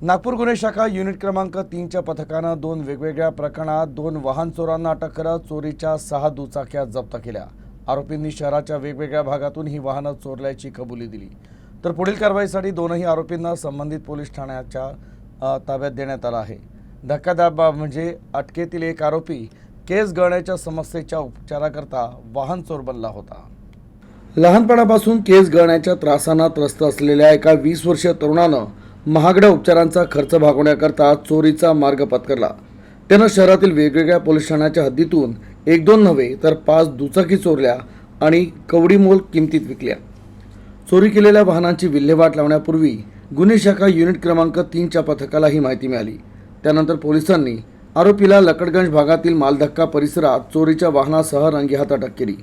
नागपूर गुन्हे शाखा युनिट क्रमांक 3च्या पथकानं 2 वेगवेगळ्या प्रकरणात 2 वाहन चोरांना अटक करत चोरीच्या 6 दुचाक्या जप्त केल्या। आरोपींनी शहराच्या वेगवेगळ्या भागातून ही वाहनं चोरल्याची कबुली दिली। तर पुढील कारवाईसाठी दोनही आरोपींना संबंधित पोलीस ठाण्याच्या ताब्यात देण्यात आलं आहे। धक्कादायक बाब म्हणजे अटकेतील एक आरोपी केस गळण्याच्या समस्येच्या उपचाराकरता वाहन चोर बनला होता। लहानपणापासून केस गळण्याच्या त्रासानं त्रस्त असलेल्या एका 20 वर्षीय तरुणानं महागड्या उपचारांचा खर्च भागवण्याकरता चोरीचा मार्ग पत्करला। त्यानं शहरातील वेगवेगळ्या पोलीस ठाण्याच्या हद्दीतून 1-2 नव्हे तर 5 दुचाकी चोरल्या आणि कवडीमोल किमतीत विकल्या। चोरी केलेल्या वाहनांची विल्हेवाट लावण्यापूर्वी गुन्हे शाखा युनिट क्रमांक 3च्या पथकाला ही माहिती मिळाली। त्यानंतर पोलिसांनी आरोपीला लकडगंज भागातील मालधक्का परिसरात चोरीच्या वाहनासह रंगेहात अटक केली।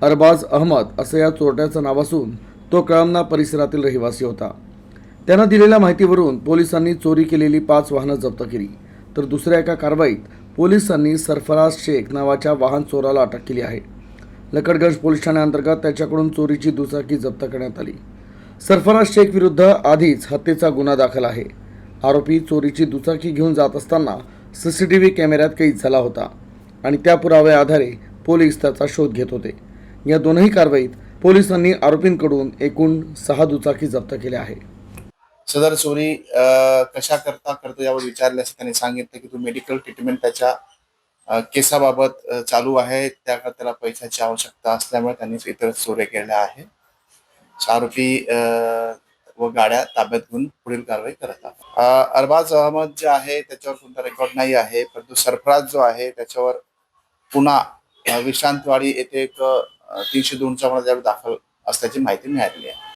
अरबाज अहमद असं या चोरट्याचं नाव असून तो कळमना परिसरातील रहिवासी होता। त्यानं दिलेल्या माहितीवरून पोलिसांनी चोरी केलेली 5 वाहनं जप्त केली। तर दुसऱ्या एका कारवाईत पोलिसांनी सरफराज शेख नावाच्या वाहन चोराला अटक केली आहे। लकडगंज पोलीस ठाण्याअंतर्गत त्याच्याकडून चोरीची दुचाकी जप्त करण्यात आली। सरफराज शेख विरुद्ध आधीच हत्येचा गुन्हा दाखल आहे। आरोपी चोरीची दुचाकी घेऊन जात असताना सीसीटीव्ही कॅमेऱ्यात कैद झाला होता आणि त्या पुराव्या आधारे पोलीस त्याचा शोध घेत होते। या दोनही कारवाईत पोलिसांनी आरोपींकडून एकूण 6 दुचाकी जप्त केल्या आहे। सदर चोरी कशा करता करतो यावर विचारल्यास त्यांनी सांगितलं की तो मेडिकल ट्रीटमेंट त्याच्या केसाबाबत चालू आहे, त्याला पैशाची आवश्यकता असल्यामुळे त्यांनी इतर चोऱ्या केल्या आहे। आरोपी व गाड्या ताब्यात घेऊन पुढील कारवाई करत आहेत। अरबाज अहमद जे आहे त्याच्यावर कोणता रेकॉर्ड नाही आहे, परंतु सरफराज जो आहे त्याच्यावर पुन्हा विश्रांतवाडी येथे एक 302चा गुन्हा दाखल असल्याची माहिती मिळाली आहे।